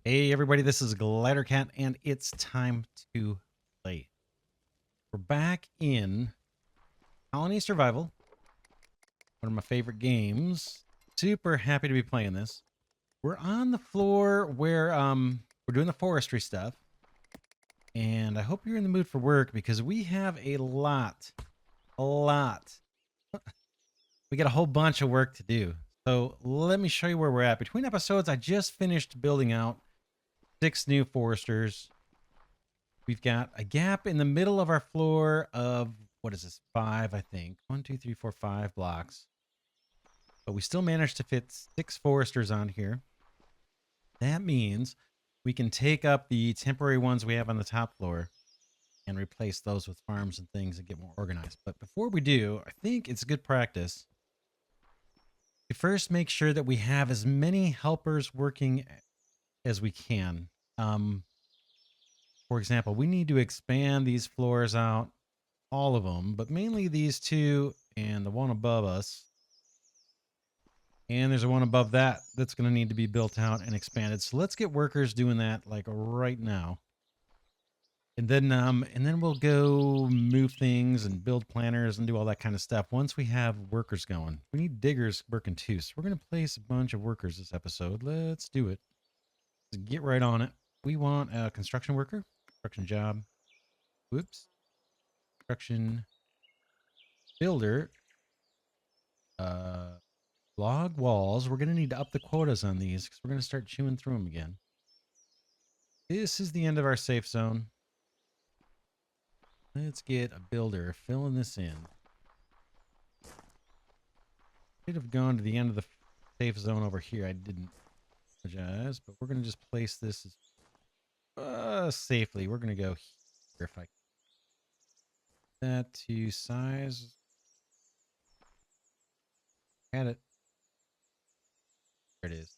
Hey everybody, this is Glidercat and it's time to play. We're back in Colony Survival, one of my favorite games. Super happy to be playing this. We're on the floor where we're doing the forestry stuff. And I hope you're in the mood for work because we have a lot. We got a whole bunch of work to do. So let me show you where we're at. Between episodes, I just finished building out 6 new foresters. We've got a gap in the middle of our floor of, what is this, 5, I think. 1, 2, 3, 4, 5 blocks. But we still managed to fit 6 foresters on here. That means we can take up the temporary ones we have on the top floor and replace those with farms and things and get more organized. But before we do, I think it's good practice to first make sure that we have as many helpers working as we can. For example, we need to expand these floors out, all of them, but mainly these two and the one above us. And there's a one above that that's going to need to be built out and expanded. So let's get workers doing that like right now. And then we'll go move things and build planners and do all that kind of stuff once we have workers going. We need diggers working too. So we're going to place a bunch of workers this episode. Let's do it. Let's get right on it. We want a construction worker, construction job. Whoops. Construction builder. Log walls. We're going to need to up the quotas on these because we're going to start chewing through them again. This is the end of our safe zone. Let's get a builder filling this in. Should have gone to the end of the safe zone over here. I didn't. Apologize, but we're going to just place this safely. We're going to go here if I can. That to size. Got it. There it is.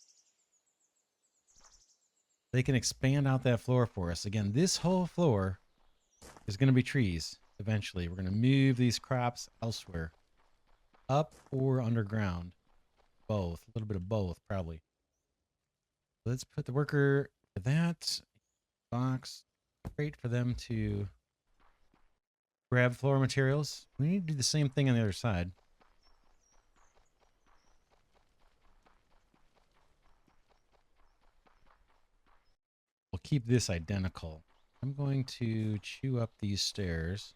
They can expand out that floor for us. Again, this whole floor is going to be trees eventually. We're going to move these crops elsewhere, up or underground. Both. A little bit of both, probably. Let's put the worker for that box. Great for them to grab floor materials. We need to do the same thing on the other side. We'll keep this identical. I'm going to chew up these stairs.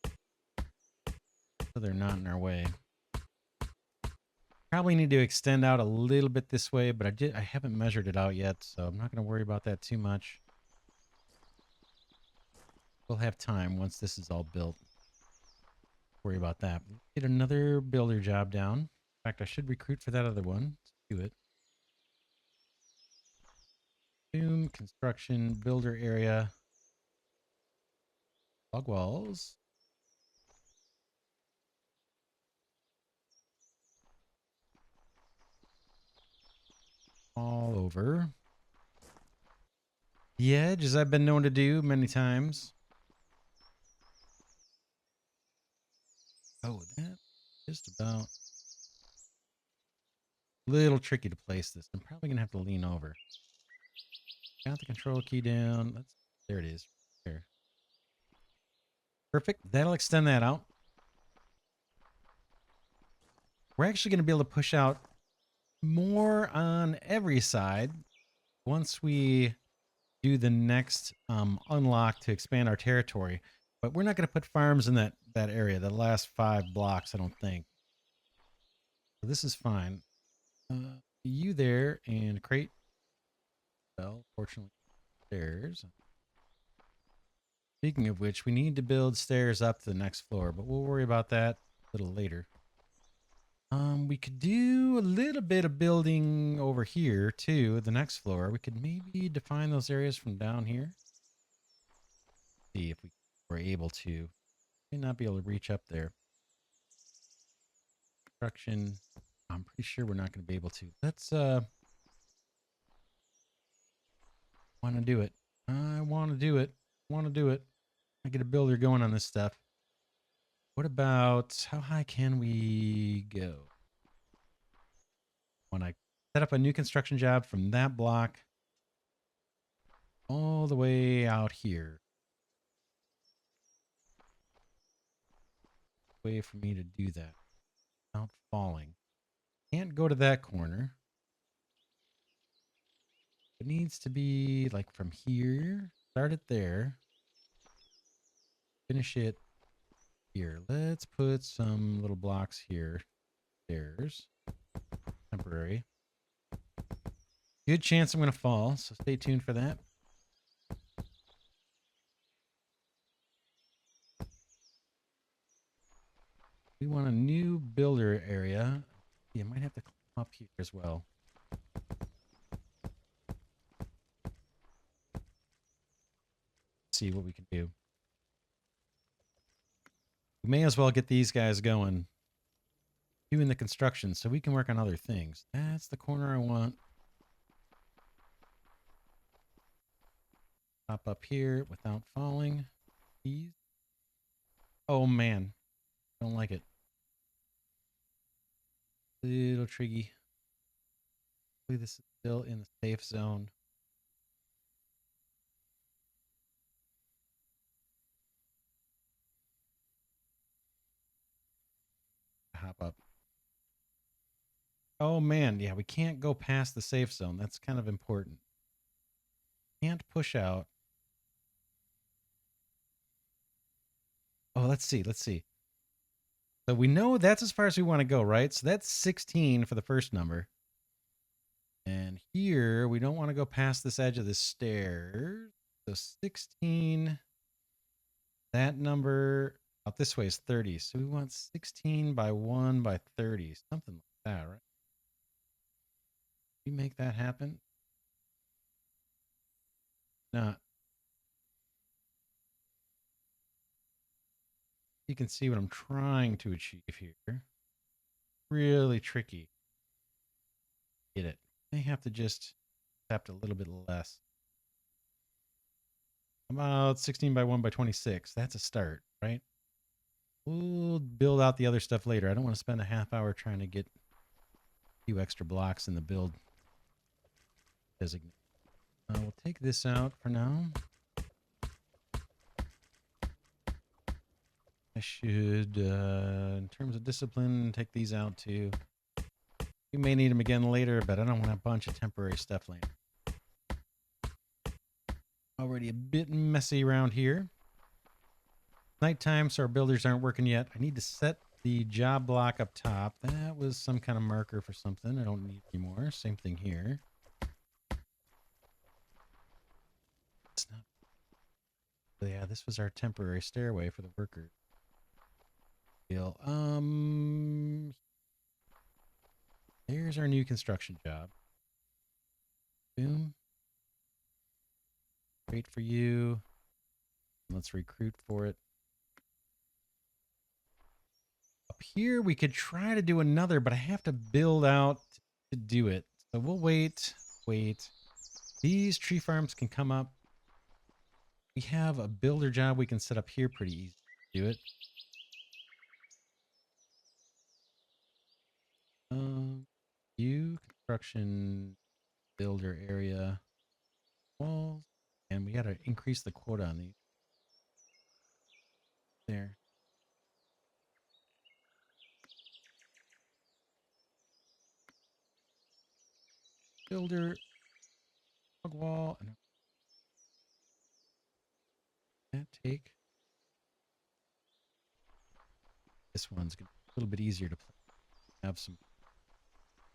So they're not in our way. Probably need to extend out a little bit this way, but I haven't measured it out yet, so I'm not going to worry about that too much. We'll have time once this is all built. Worry about that. Get another builder job down. In fact, I should recruit for that other one. Let's do it. Boom, construction, builder area. Log walls. All over. The edge, as I've been known to do many times. Oh, that just about a little tricky to place this. I'm probably gonna have to lean over. Got the control key down. There it is. There. Perfect. That'll extend that out. We're actually going to be able to push out more on every side once we do the next unlock to expand our territory. But we're not going to put farms in that area, the last 5 blocks, I don't think. So this is fine. You there and crate. Well, fortunately, stairs. Speaking of which, we need to build stairs up to the next floor, but we'll worry about that a little later. We could do a little bit of building over here too, the next floor. We could maybe define those areas from down here. See if we were able to. May not be able to reach up there. Construction. I'm pretty sure we're not going to be able to. Let's want to do it. I want to do it. I get a builder going on this stuff. What about how high can we go? set up a new construction job from that block all the way out here. Way for me to do that without falling. Can't go to that corner. It needs to be like from here. Start it there. Finish it here. Let's put some little blocks here. Stairs. Temporary. Good chance I'm going to fall, so stay tuned for that. We want a new builder area. You might have to climb up here as well. See what we can do. We may as well get these guys going. Doing the construction so we can work on other things. That's the corner I want. Hop up here without falling. Please. Oh man. Don't like it. Little triggy. Hopefully this is still in the safe zone. Hop up. Oh man, yeah, we can't go past the safe zone. That's kind of important. Can't push out. Oh, let's see. So we know that's as far as we want to go, right? So that's 16 for the first number. And here, we don't want to go past this edge of the stairs. So 16, that number out this way is 30. So we want 16 by 1 by 30, something like that, right? We make that happen? Not. You can see what I'm trying to achieve here. Really tricky. Get it. May have to just accept a little bit less. About 16 by 1 by 26. That's a start, right? We'll build out the other stuff later. I don't want to spend a half hour trying to get a few extra blocks in the build designate. We'll take this out for now. I should, in terms of discipline, take these out too. We may need them again later, but I don't want a bunch of temporary stuff laying. Already a bit messy around here. Nighttime, so our builders aren't working yet. I need to set the job block up top. That was some kind of marker for something I don't need anymore. Same thing here. It's not. But yeah, this was our temporary stairway for the workers. Deal. There's our new construction job. Boom. Great for you. Let's recruit for it. Up here, we could try to do another, but I have to build out to do it. So we'll wait. These tree farms can come up. We have a builder job we can set up here pretty easy to do it. View, construction, builder area, walls, and we got to increase the quota on these. There. Builder, log wall, and that take. This one's gonna be a little bit easier to play. Have some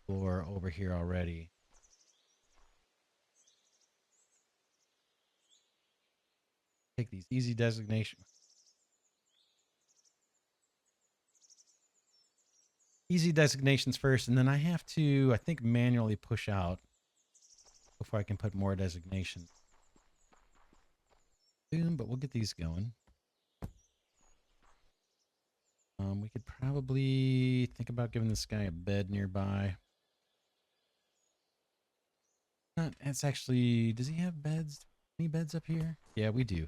floor over here already. Take these easy designations. Easy designations first, and then I have to, I think, manually push out before I can put more designations. Boom, but we'll get these going. We could probably think about giving this guy a bed nearby. It's actually, does he have beds? Any beds up here? Yeah, we do.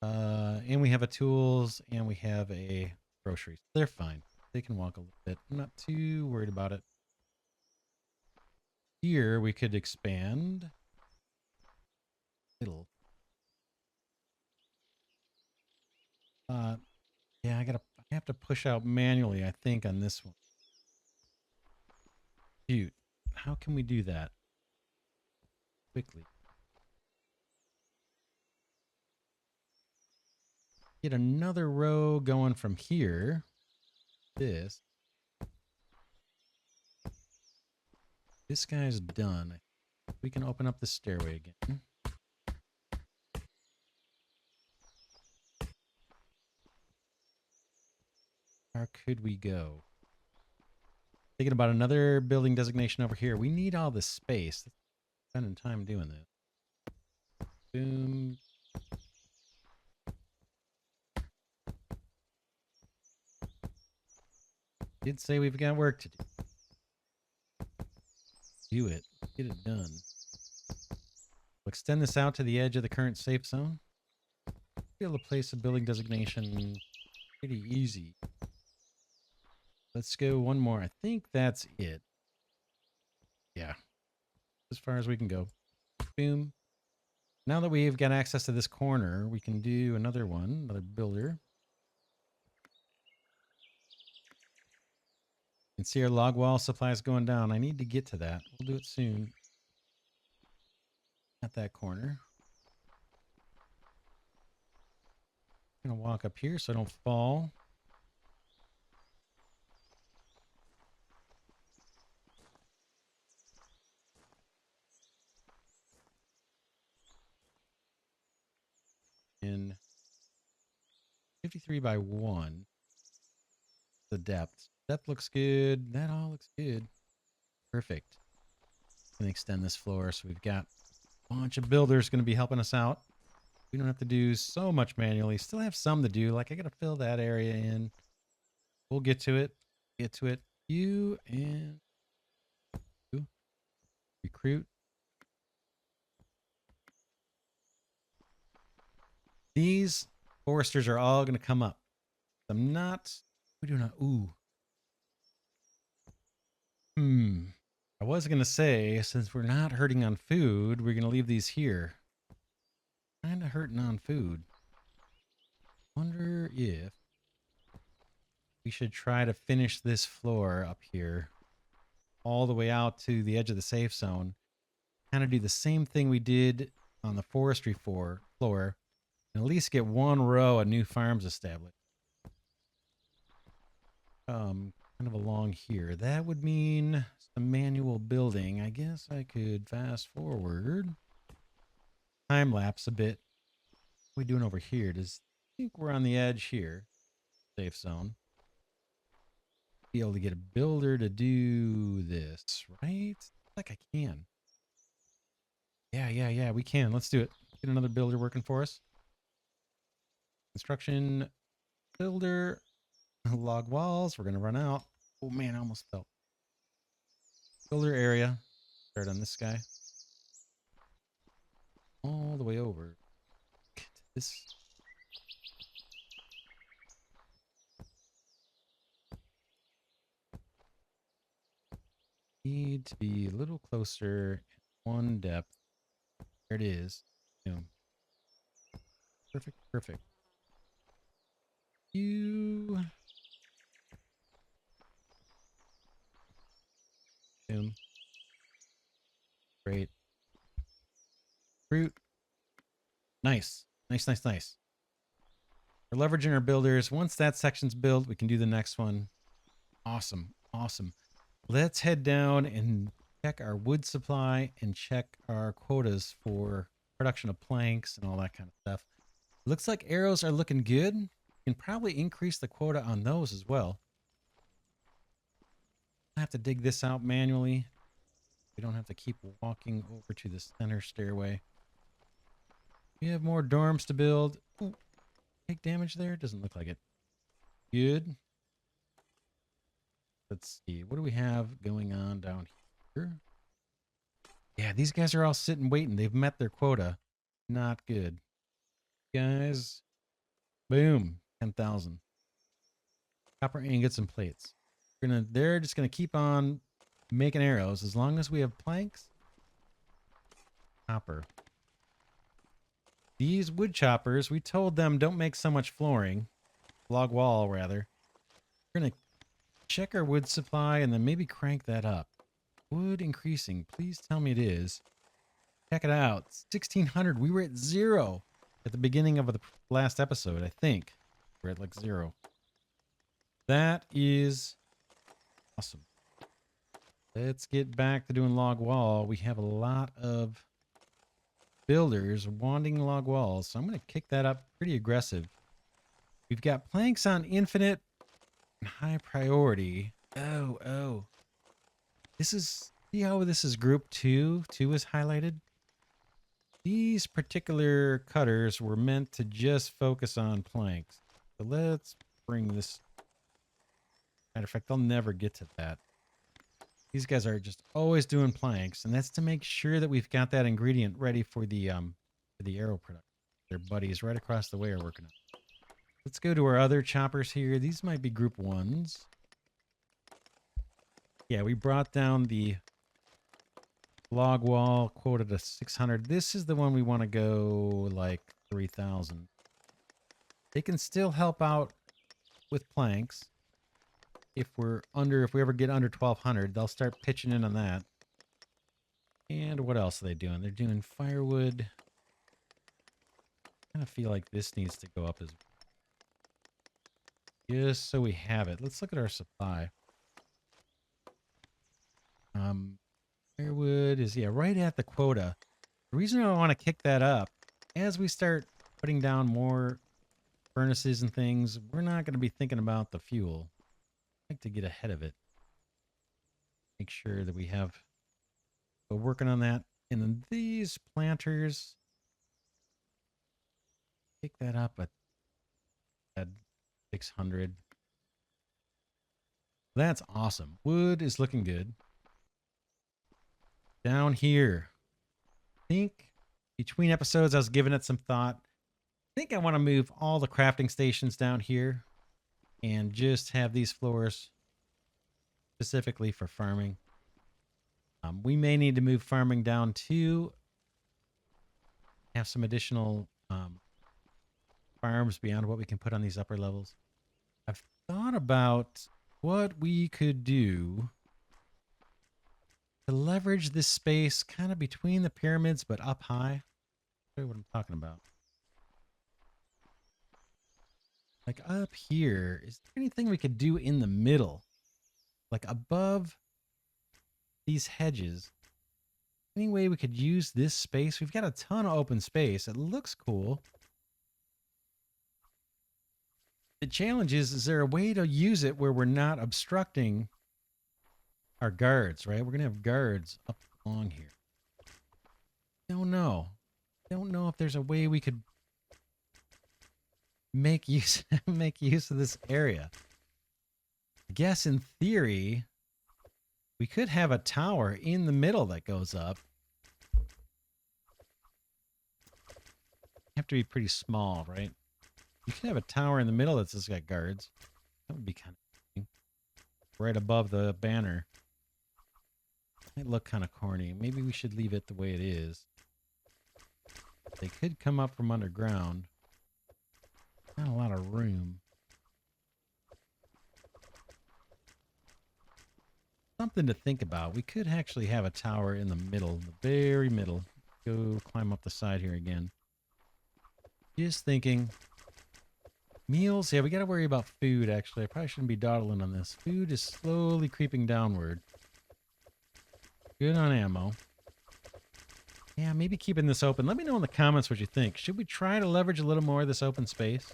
And we have a tools and we have a grocery. They're fine. They can walk a little bit. I'm not too worried about it. Here we could expand. Little. Yeah, I have to push out manually, I think, on this one. Shoot. How can we do that quickly? Get another row going from here. This guy's done. We can open up the stairway again. Where could we go? Thinking about another building designation over here. We need all this space. Spending time doing this. Boom. Did say we've got work to do. Do it. Get it done. We'll extend this out to the edge of the current safe zone. Be able to place a building designation pretty easy. Let's go one more. I think that's it. Yeah. As far as we can go. Boom. Now that we've got access to this corner, we can do another one, another builder. You can see our log wall supplies going down. I need to get to that. We'll do it soon. At that corner. I'm going to walk up here so I don't fall. In 53 by 1. The depth. Depth looks good. That all looks good. Perfect. Going to extend this floor so we've got a bunch of builders going to be helping us out. We don't have to do so much manually. Still have some to do. Like I got to fill that area in. We'll get to it. Get to it. You and you. Recruit. These foresters are all going to come up. I'm not. We do not. Ooh. I was going to say, since we're not hurting on food, we're going to leave these here. Kind of hurting on food. Wonder if we should try to finish this floor up here all the way out to the edge of the safe zone. Kind of do the same thing we did on the forestry floor and at least get one row of new farms established. Kind of along here. That would mean some manual building. I guess I could fast forward. Time lapse a bit. What are we doing over here? I think we're on the edge here. Safe zone. Be able to get a builder to do this, right? Like I can. Yeah, we can. Let's do it. Get another builder working for us. Construction builder. Log walls. We're going to run out. Oh, man, I almost fell. Builder area. Start on this guy. All the way over. This. Need to be a little closer. One depth. There it is. Boom. Perfect. You. Boom. Great. Fruit. Nice. We're leveraging our builders. Once that section's built, we can do the next one. Awesome. Let's head down and check our wood supply and check our quotas for production of planks and all that kind of stuff. Looks like arrows are looking good. You can probably increase the quota on those as well. I have to dig this out manually. We don't have to keep walking over to the center stairway. We have more dorms to build. Ooh, take damage there? Doesn't look like it. Good. Let's see. What do we have going on down here? Yeah, these guys are all sitting waiting. They've met their quota. Not good. Guys. Boom. 10,000. Copper ingots and plates. They're just gonna keep on making arrows as long as we have planks. Chopper. These wood choppers, we told them don't make so much flooring. Log wall, rather. We're going to check our wood supply and then maybe crank that up. Wood increasing. Please tell me it is. Check it out. 1,600. We were at 0 at the beginning of the last episode, I think. We're at like 0. That is awesome. Let's get back to doing log wall. We have a lot of builders wanting log walls, so I'm going to kick that up pretty aggressive. We've got planks on infinite and high priority. Oh. This is, see how this is group 2? 2 is highlighted. These particular cutters were meant to just focus on planks. So let's bring this. Matter of fact, I'll never get to that. These guys are just always doing planks, and that's to make sure that we've got that ingredient ready for the arrow production. Their buddies right across the way are working on it. Let's go to our other choppers here. These might be group 1s. Yeah, we brought down the log wall quota to 600. This is the one we want to go like 3,000. They can still help out with planks. If we ever get under 1,200, they'll start pitching in on that. And what else are they doing? They're doing firewood. I kind of feel like this needs to go up as well. Just so we have it. Let's look at our supply. Firewood is, yeah, right at the quota. The reason I want to kick that up, as we start putting down more furnaces and things, we're not going to be thinking about the fuel. I like to get ahead of it. Make sure that we're working on that. And then these planters, pick that up at 600. That's awesome. Wood is looking good. Down here, I think between episodes I was giving it some thought. I think I want to move all the crafting stations down here and just have these floors specifically for farming. We may need to move farming down to have some additional farms beyond what we can put on these upper levels. I've thought about what we could do to leverage this space kind of between the pyramids but up high. Show you what I'm talking about. Like up here, is there anything we could do in the middle? Like above these hedges? Any way we could use this space? We've got a ton of open space. It looks cool. The challenge is there a way to use it where we're not obstructing our guards, right? We're going to have guards up along here. Don't know. Don't know if there's a way we could make use of this area. I guess in theory, we could have a tower in the middle that goes up. Have to be pretty small, right? You could have a tower in the middle that's just got guards. That would be kind of right above the banner. Might look kind of corny. Maybe we should leave it the way it is. They could come up from underground. Not a lot of room. Something to think about. We could actually have a tower in the middle, the very middle. Go climb up the side here again. Just thinking. Meals, yeah, we got to worry about food, actually. I probably shouldn't be dawdling on this. Food is slowly creeping downward. Good on ammo. Yeah, maybe keeping this open. Let me know in the comments what you think. Should we try to leverage a little more of this open space?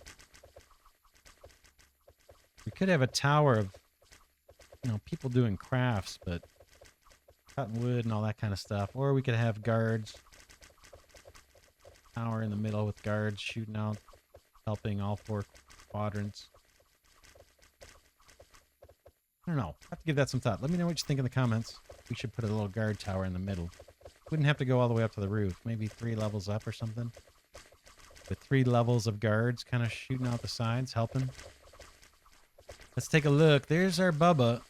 We could have a tower of, people doing crafts, but cutting wood and all that kind of stuff. Or we could have guards. Tower in the middle with guards shooting out, helping all 4 quadrants. I don't know. I have to give that some thought. Let me know what you think in the comments. We should put a little guard tower in the middle. Wouldn't have to go all the way up to the roof. Maybe 3 levels up or something. With 3 levels of guards kind of shooting out the sides, helping. Let's take a look. There's our Bubba.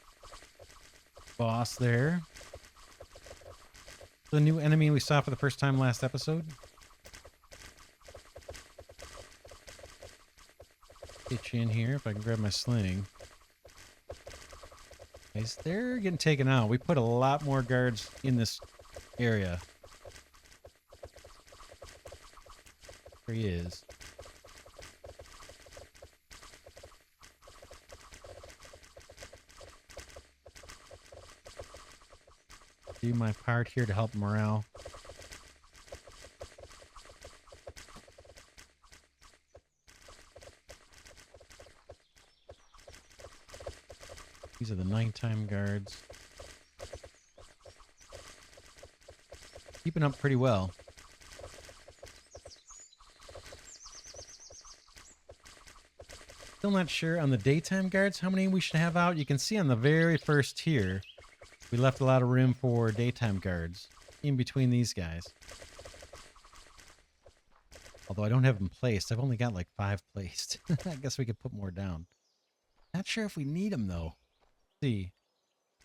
boss there. The new enemy we saw for the first time last episode. Get you in here if I can grab my sling. Guys, they're getting taken out. We put a lot more guards in this area. There he is. Do my part here to help morale. These are the nighttime guards. Keeping up pretty well. Still not sure on the daytime guards how many we should have out. You can see on the very first tier, we left a lot of room for daytime guards in between these guys. Although I don't have them placed. I've only got like 5 placed. I guess we could put more down. Not sure if we need them though. Let's see.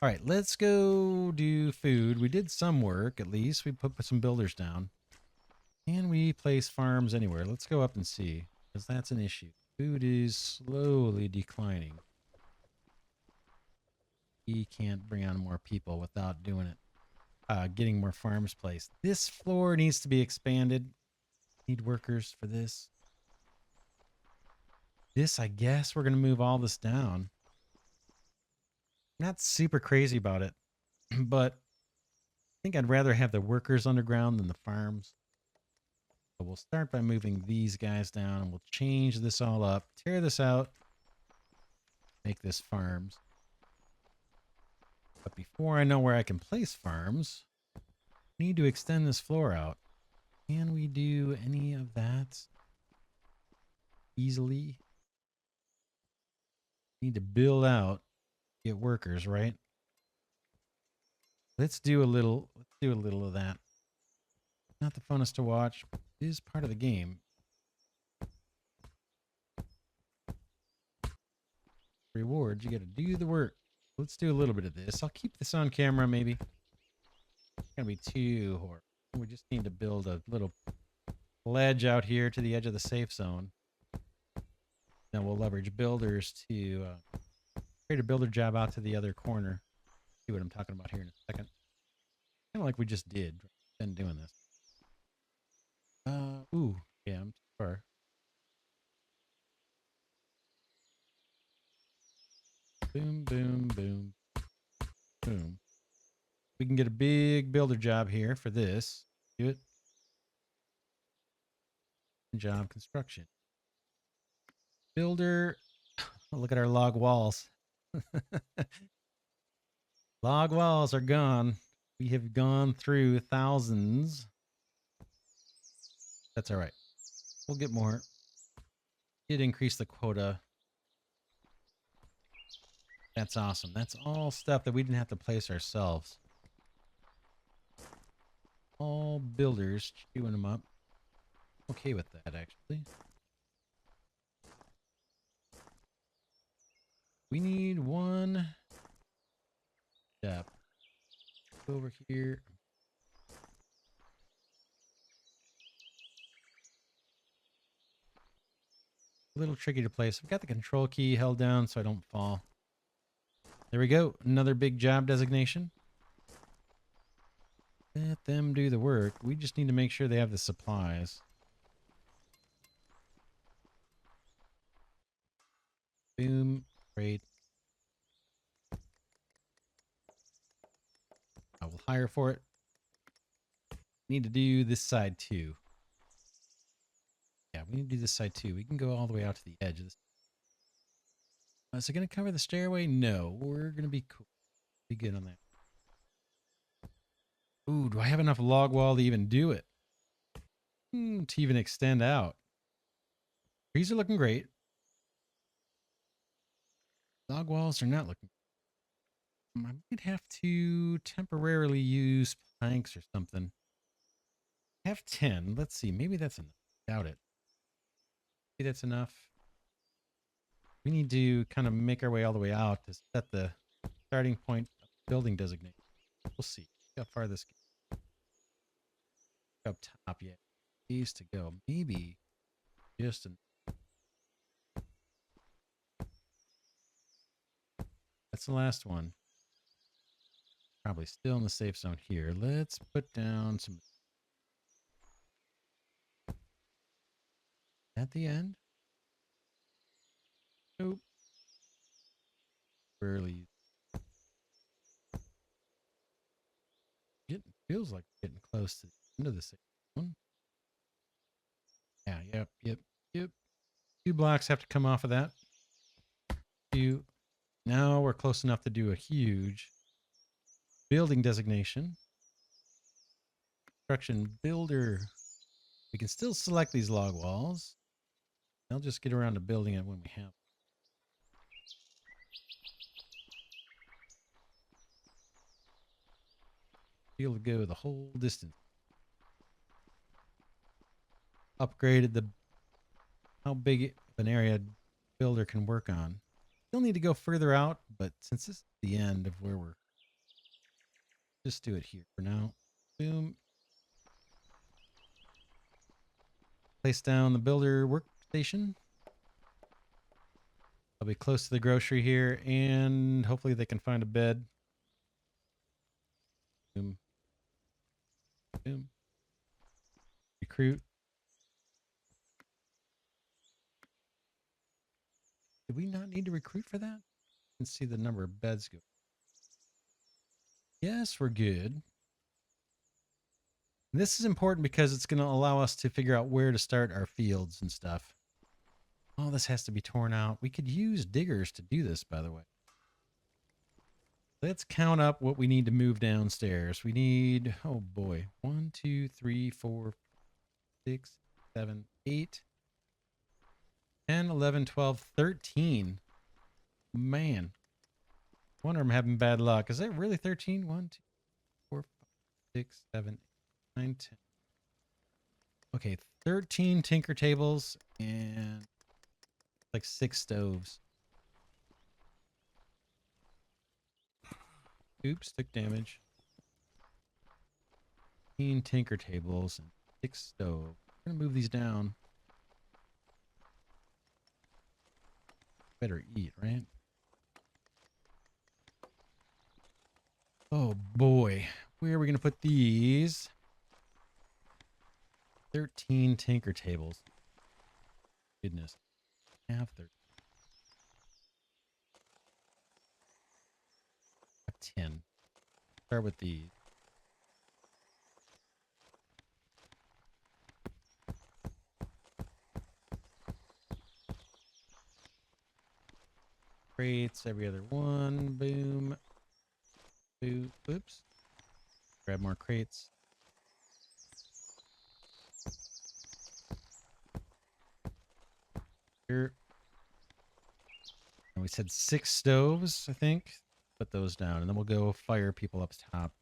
All right, let's go do food. We did some work at least. We put some builders down. Can we place farms anywhere? Let's go up and see, because that's an issue. Food is slowly declining. We can't bring on more people without doing it. Getting more farms placed. This floor needs to be expanded. Need workers for this. This, I guess we're going to move all this down. Not super crazy about it, but I think I'd rather have the workers underground than the farms. So we'll start by moving these guys down, and we'll change this all up. Tear this out. Make this farms. But before I know where I can place farms, I need to extend this floor out. Can we do any of that easily? Need to build out, get workers, right? Let's do a little of that. Not the funnest to watch, but it is part of the game. Rewards, you got to do the work. Let's do a little bit of this. I'll keep this on camera, maybe. It's gonna be too horrible. We just need to build a little ledge out here to the edge of the safe zone. Then we'll leverage builders to create a builder job out to the other corner. See what I'm talking about here in a second. Kind of like we just did. Been doing this. Ooh, yeah, I'm too far. Boom, boom, boom, boom. We can get a big builder job here for this. Do it. Job construction. Builder. Oh, look at our log walls. Log walls are gone. We have gone through thousands. That's all right. We'll get more. Did increase the quota. That's awesome. That's all stuff that we didn't have to place ourselves. All builders chewing them up. Okay with that, actually. We need one step. Go over here. A little tricky to place. I've got the control key held down so I don't fall. There we go. Another big job designation. Let them do the work. We just need to make sure they have the supplies. Boom. Great. I will hire for it. Need to do this side too. Yeah, we need to do this side too. We can go all the way out to the edge of this. Is it going to cover the stairway? No. We're going to be cool. Be good on that. Ooh, do I have enough log wall to even do it? To even extend out. Trees are looking great. Log walls are not looking. I might have to temporarily use planks or something. I have 10. Let's see. Maybe that's enough. Doubt it. Maybe that's enough. We need to kind of make our way all the way out to set the starting point building designation. We'll see how far this goes. Up top, yeah. Needs to go. Maybe just an. That's the last one. Probably still in the safe zone here. Let's put down some. At the end? Nope. Barely. It feels like getting close to the end of the safe zone. Yeah, yep. 2 blocks have to come off of that. Now we're close enough to do a huge building designation. Construction builder. We can still select these log walls. I'll just get around to building it when we have. Be able to go the whole distance. Upgraded the how big of an area builder can work on. Still need to go further out, but since this is the end of where we're, just do it here for now. Boom. Place down the builder workstation. I'll be close to the grocery here, and hopefully they can find a bed. Boom. Boom. Recruit. Did we not need to recruit for that? Let's see the number of beds go. Yes, we're good. This is important because it's going to allow us to figure out where to start our fields and stuff. Oh, this has to be torn out. We could use diggers to do this, by the way. Let's count up what we need to move downstairs. We need, oh boy, 1, 2, 3, 4, 6, 7, 8, 10, 11, 12, 13. Man. I wonder I'm having bad luck. Is that really 13? 1, 2, 4, 5, 6, 7, 8, 9, 10. Okay, 13 tinker tables and like 6 stoves. Oops, took damage. 15 tinker tables and 6 stoves. I'm gonna move these down. Better eat, right? Oh boy, where are we gonna put these? 13 tinker tables. Goodness, have 13. 10. Start with these. Crates, every other one. Boom. Boom. Oops. Grab more crates. Here. And we said 6 stoves, I think. Put those down, and then we'll go fire people up top.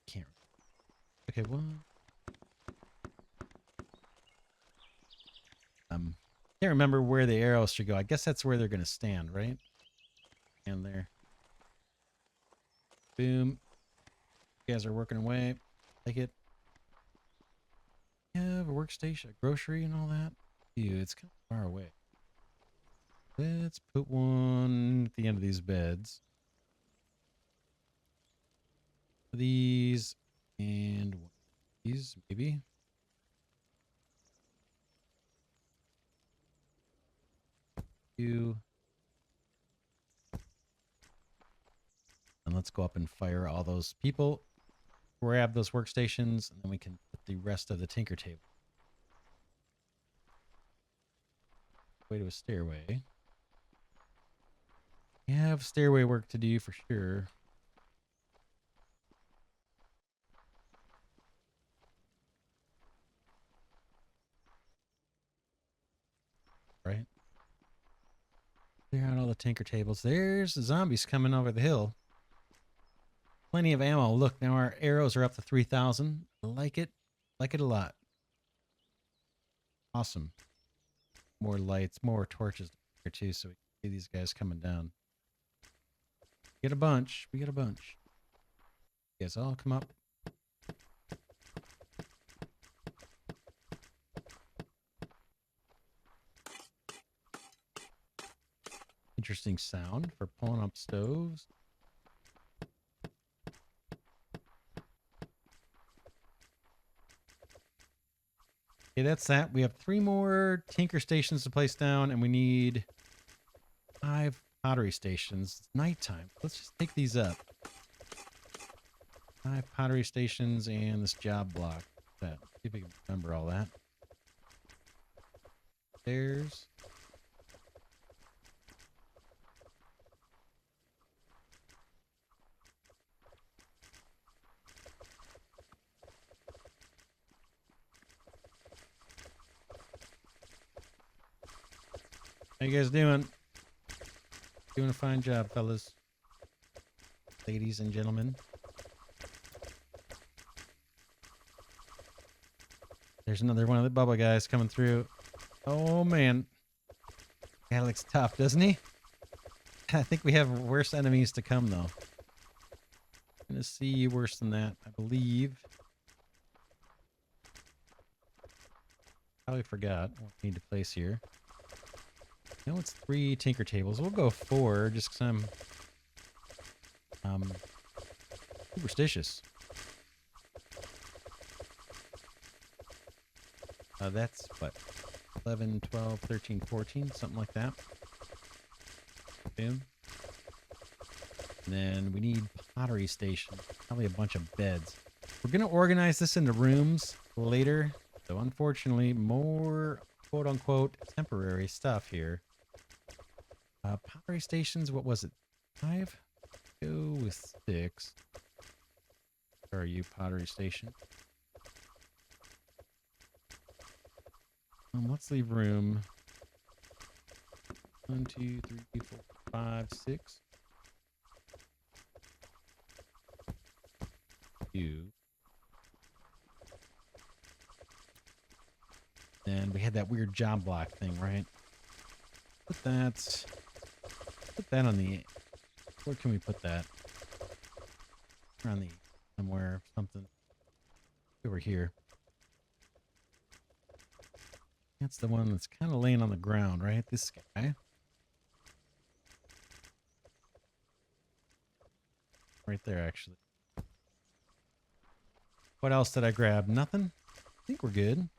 Can't. Okay, well. Can't remember where the arrows should go. I guess that's where they're going to stand, right? And there. Boom. You guys are working away. Take it. Yeah, a workstation, a grocery, and all that. Ew, it's kind of far away. Let's put one at the end of these beds. These and one of these, maybe. Two. And let's go up and fire all those people. Grab those workstations, and then we can put the rest of the tinker table. Way to a stairway. We have stairway work to do for sure. Right? Clear out all the tinker tables. There's the zombies coming over the hill. Plenty of ammo. Look, now our arrows are up to 3,000. I like it. Like it a lot. Awesome. More lights, more torches here too, so we can see these guys coming down. Get a bunch. We get a bunch. You guys all come up. Interesting sound for pulling up stoves. Okay, that's that. We have 3 more tinker stations to place down, and we need 5 pottery stations. It's nighttime. Let's just take these up. 5 pottery stations and this job block. That. See if we can remember all that. There's. How you guys doing? Doing a fine job, fellas. Ladies and gentlemen. There's another one of the bubble guys coming through. Oh, man. That looks tough, doesn't he? I think we have worse enemies to come, though. I'm going to see worse than that, I believe. Probably forgot what we need to place here. No, it's 3 tinker tables. We'll go 4 just because I'm superstitious. That's what, 11, 12, 13, 14, something like that. Boom. And then we need pottery station. Probably a bunch of beds. We're going to organize this into rooms later. So unfortunately, more quote-unquote temporary stuff here. Pottery stations, what was it? 5? Go with 6. Where are you, pottery station? Let's leave room. 1, 2, 3, 4, 5, 6. 2. And we had that weird job block thing, right? Put that on the... Where can we put that? On the... Somewhere, something. Over here. That's the one that's kind of laying on the ground, right? This guy. Right there, actually. What else did I grab? Nothing? I think we're good.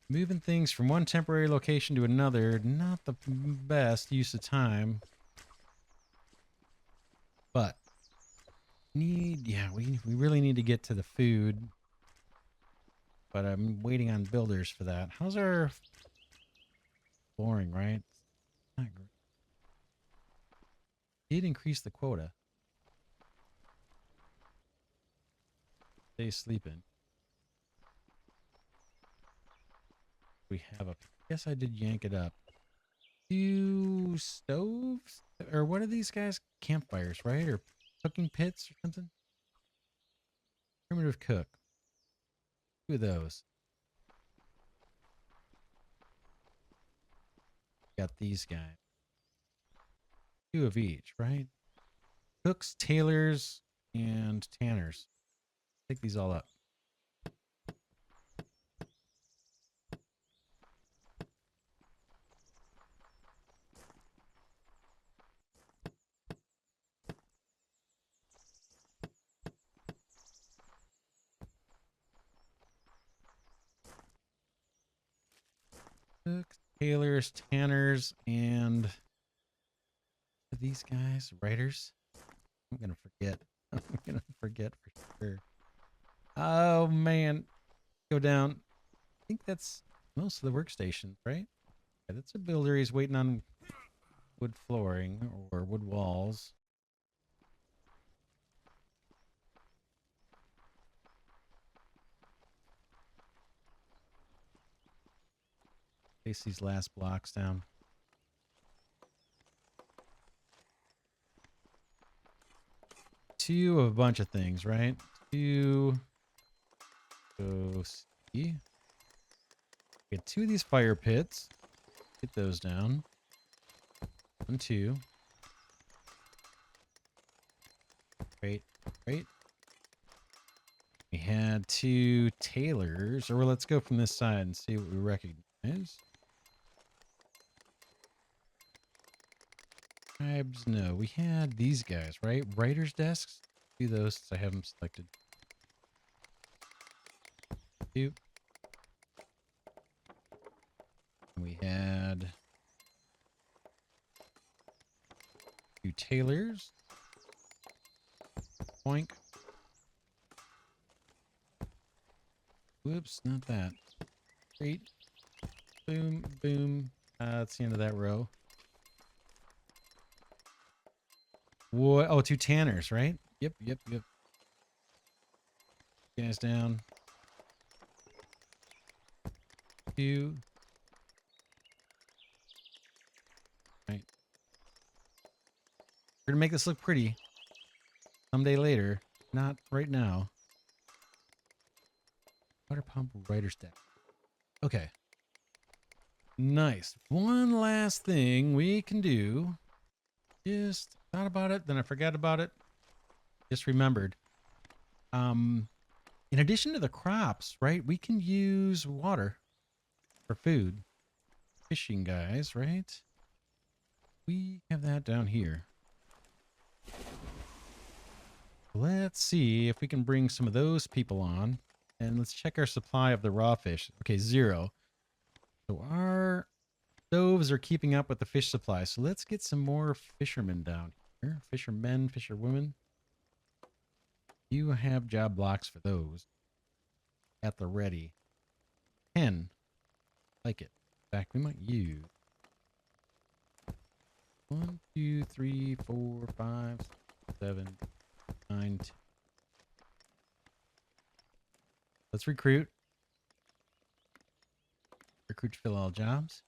Moving things from one temporary location to another, not the best use of time. But, we really need to get to the food. But I'm waiting on builders for that. How's our flooring, right? Not great. Did increase the quota. Stay sleeping. We have a... Guess I did yank it up. 2 stoves? Or what are these guys? Campfires, right? Or cooking pits or something? Primitive cook. 2 of those. Got these guys. 2 of each, right? Cooks, tailors, and tanners. Take these all up. Cooks, tailors, tanners, and these guys, writers. I'm gonna forget. I'm gonna forget for sure. Oh man, go down. I think that's most of the workstations, right? Yeah, that's a builder. He's waiting on wood flooring or wood walls. Place these last blocks down. 2 of a bunch of things, right? 2. Go see. Get 2 of these fire pits. Get those down. 1, 2. Great, great. We had 2 tailors, or let's go from this side and see what we recognize. Tribes, no. We had these guys, right? Writer's desks. Do those since I have them selected. 2. We had 2 tailors. Boink. Whoops, not that. Great. Boom, boom. That's the end of that row. What? Oh, 2 tanners, right? Yep. Guys down. 2. Right. We're gonna make this look pretty someday later. Not right now. Water pump writer's deck. Okay. Nice. One last thing we can do. Just thought about it, then I forgot about it. Just remembered. In addition to the crops, right? We can use water for food. Fishing guys, right? We have that down here. Let's see if we can bring some of those people on. And let's check our supply of the raw fish. Okay, 0. So our stoves are keeping up with the fish supply. So let's get some more fishermen down here. Fishermen, fisherwomen. You have job blocks for those. At the ready. 10. Like it. In fact, we might use 1, 2, 3, 4, 5, 7, 9, 10. Let's recruit. Recruit to fill all jobs.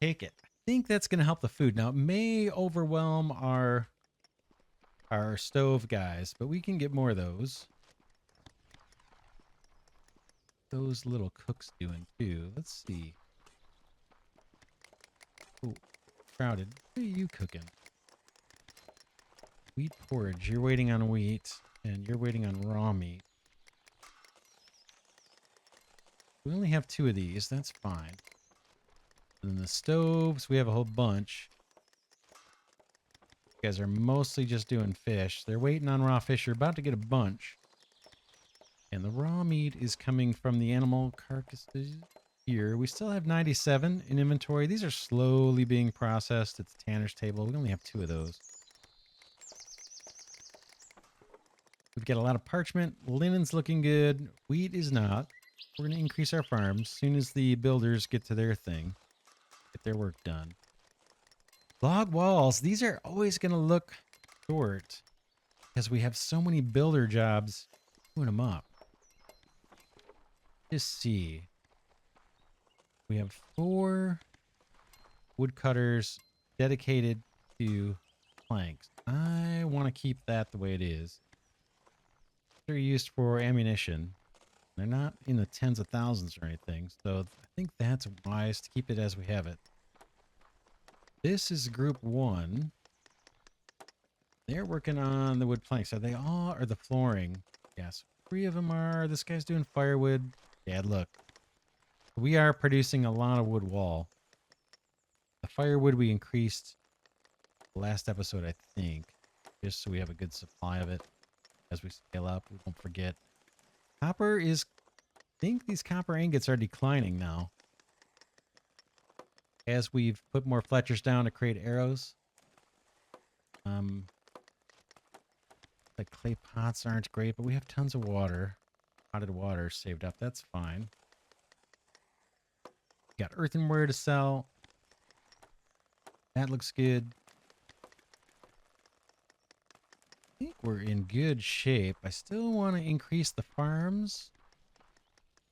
Take it. I think that's going to help the food. Now, it may overwhelm our stove guys, but we can get more of those. Those little cooks doing too. Let's see. Oh, crowded. What are you cooking? Wheat porridge. You're waiting on wheat, and you're waiting on raw meat. We only have 2 of these. That's fine. And then the stoves, we have a whole bunch. You guys are mostly just doing fish. They're waiting on raw fish. You're about to get a bunch. And the raw meat is coming from the animal carcasses here. We still have 97 in inventory. These are slowly being processed at the tanner's table. We only have 2 of those. We've got a lot of parchment. Linen's looking good. Wheat is not. We're going to increase our farms as soon as the builders get to their thing. Get their work done. Log walls. These are always going to look short because we have so many builder jobs doing them up. Just see. We have 4 woodcutters dedicated to planks. I want to keep that the way it is. They're used for ammunition. They're not in the tens of thousands or anything, so I think that's wise to keep it as we have it. This is group 1. They're working on the wood planks. Are they all, or the flooring? Yes, 3 of them are. This guy's doing firewood. Dad, look. We are producing a lot of wood wall. The firewood we increased last episode, I think, just so we have a good supply of it as we scale up. We won't forget. Copper is, I think these copper ingots are declining now. As we've put more Fletchers down to create arrows. The clay pots aren't great, but we have tons of water. Potted water saved up. That's fine. Got earthenware to sell. That looks good. I think we're in good shape. I still want to increase the farms.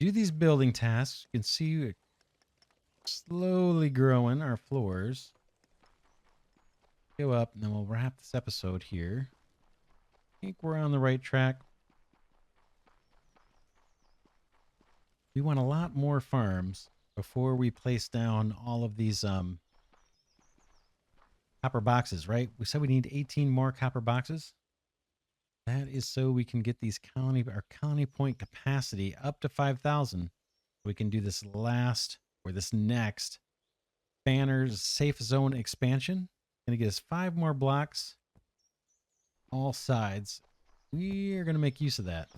Do these building tasks. You can see we're slowly growing our floors. Go up, and then we'll wrap this episode here. I think we're on the right track. We want a lot more farms before we place down all of these copper boxes, right? We said we need 18 more copper boxes. That is so we can get these our colony point capacity up to 5,000. We can do this last or this next Banner's safe zone expansion. Gonna get us 5 more blocks, all sides. We are gonna make use of that.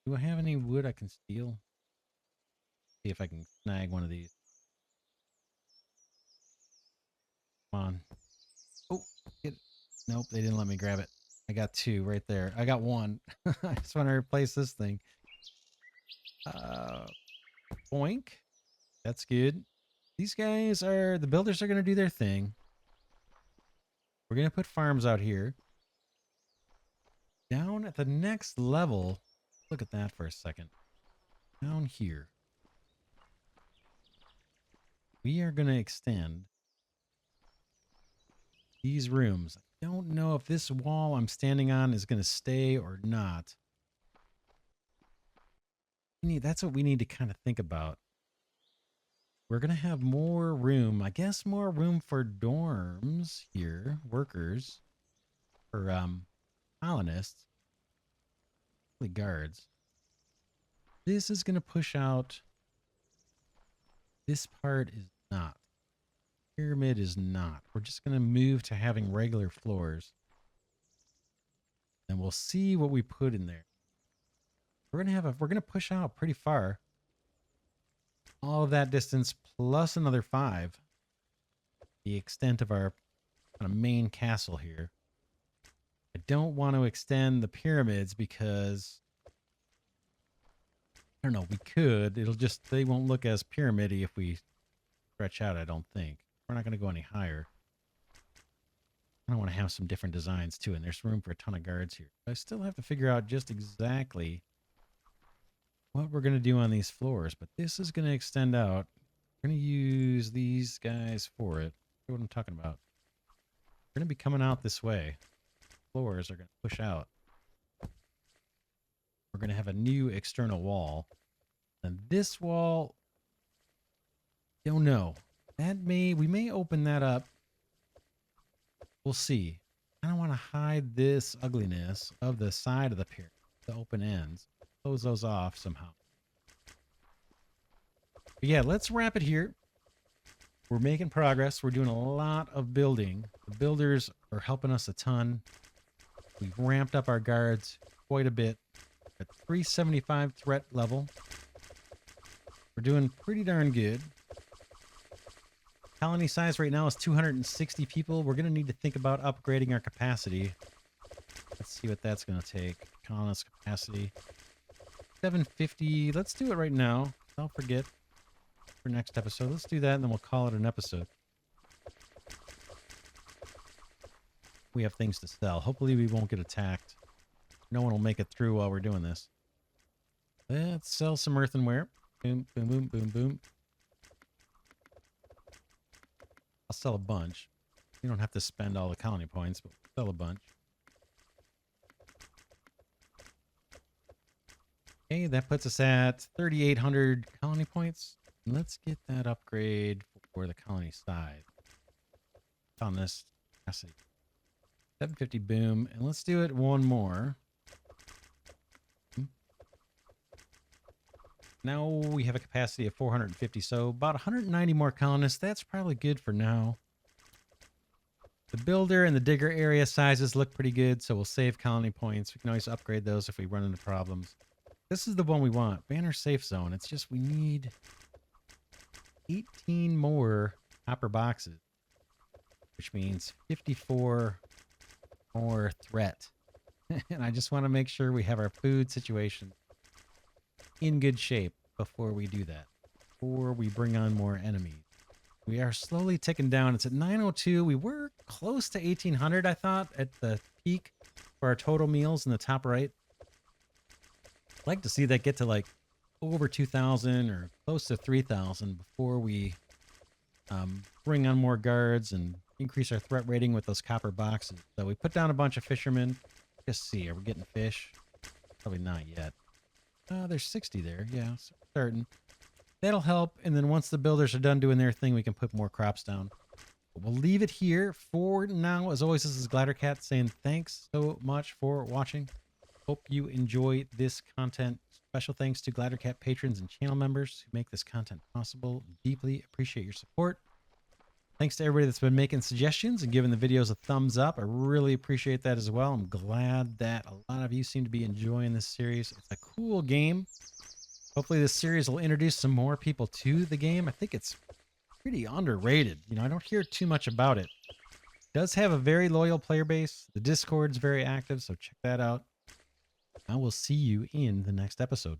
Do I have any wood I can steal? See if I can snag one of these. Come on. Oh, get it. Nope, they didn't let me grab it. I got 2 right there. I got 1. I just want to replace this thing. Boink. That's good. These guys are, the builders are going to do their thing. We're going to put farms out here. Down at the next level, look at that for a second. Down here, we are going to extend these rooms. I don't know if this wall I'm standing on is going to stay or not. That's what we need to kind of think about. We're going to have more room, I guess more room for dorms here, workers, for colonists, guards. This is going to push out. This part is not. Pyramid is not. We're just going to move to having regular floors. And we'll see what we put in there. We're going to push out pretty far. All of that distance plus another 5. The extent of our kind of main castle here. I don't want to extend the pyramids because I don't know, we could. They won't look as pyramidy if we stretch out, I don't think. We're not going to go any higher. I want to have some different designs too, and there's room for a ton of guards here. I still have to figure out just exactly what we're going to do on these floors, but this is going to extend out. We're going to use these guys for it. See what I'm talking about. We're going to be coming out this way. Floors are going to push out. We're going to have a new external wall. And this wall, don't know. We may open that up. We'll see. I don't want to hide this ugliness of the side of the pyramid, the open ends. Close those off somehow. But yeah, let's wrap it here. We're making progress. We're doing a lot of building. The builders are helping us a ton. We've ramped up our guards quite a bit. At 375 threat level. We're doing pretty darn good. Colony size right now is 260 people. We're going to need to think about upgrading our capacity. Let's see what that's going to take. Colonist capacity. 750. Let's do it right now. Don't forget for next episode. Let's do that and then we'll call it an episode. We have things to sell. Hopefully we won't get attacked. No one will make it through while we're doing this. Let's sell some earthenware. Boom, boom, boom, boom, boom. I'll sell a bunch. You don't have to spend all the colony points, but sell a bunch. Okay, that puts us at 3,800 colony points. Let's get that upgrade for the colony side. On this capacity. 750 boom. And let's do it one more. Now we have a capacity of 450, so about 190 more colonists. That's probably good for now. The builder and the digger area sizes look pretty good, so we'll save colony points. We can always upgrade those if we run into problems. This is the one we want. Banner safe zone. It's just we need 18 more copper boxes, which means 54 more threat. And I just want to make sure we have our food situation in good shape before we do that, before we bring on more enemies. We are slowly ticking down. It's at 902. We were close to 1800, I thought, at the peak for our total meals in the top right. I'd like to see that get to like over 2,000 or close to 3,000 before we bring on more guards and increase our threat rating with those copper boxes. So we put down a bunch of fishermen. Just see, are we getting fish? Probably not yet. There's 60 there. Yeah, so starting. That'll help. And then once the builders are done doing their thing, we can put more crops down. But we'll leave it here for now. As always, this is Glidercat saying thanks so much for watching. Hope you enjoy this content. Special thanks to Glidercat patrons and channel members who make this content possible. Deeply appreciate your support. Thanks to everybody that's been making suggestions and giving the videos a thumbs up. I really appreciate that as well. I'm glad that a lot of you seem to be enjoying this series. It's a cool game. Hopefully this series will introduce some more people to the game. I think it's pretty underrated. You know, I don't hear too much about it. It does have a very loyal player base. The Discord's very active, so check that out. I will see you in the next episode.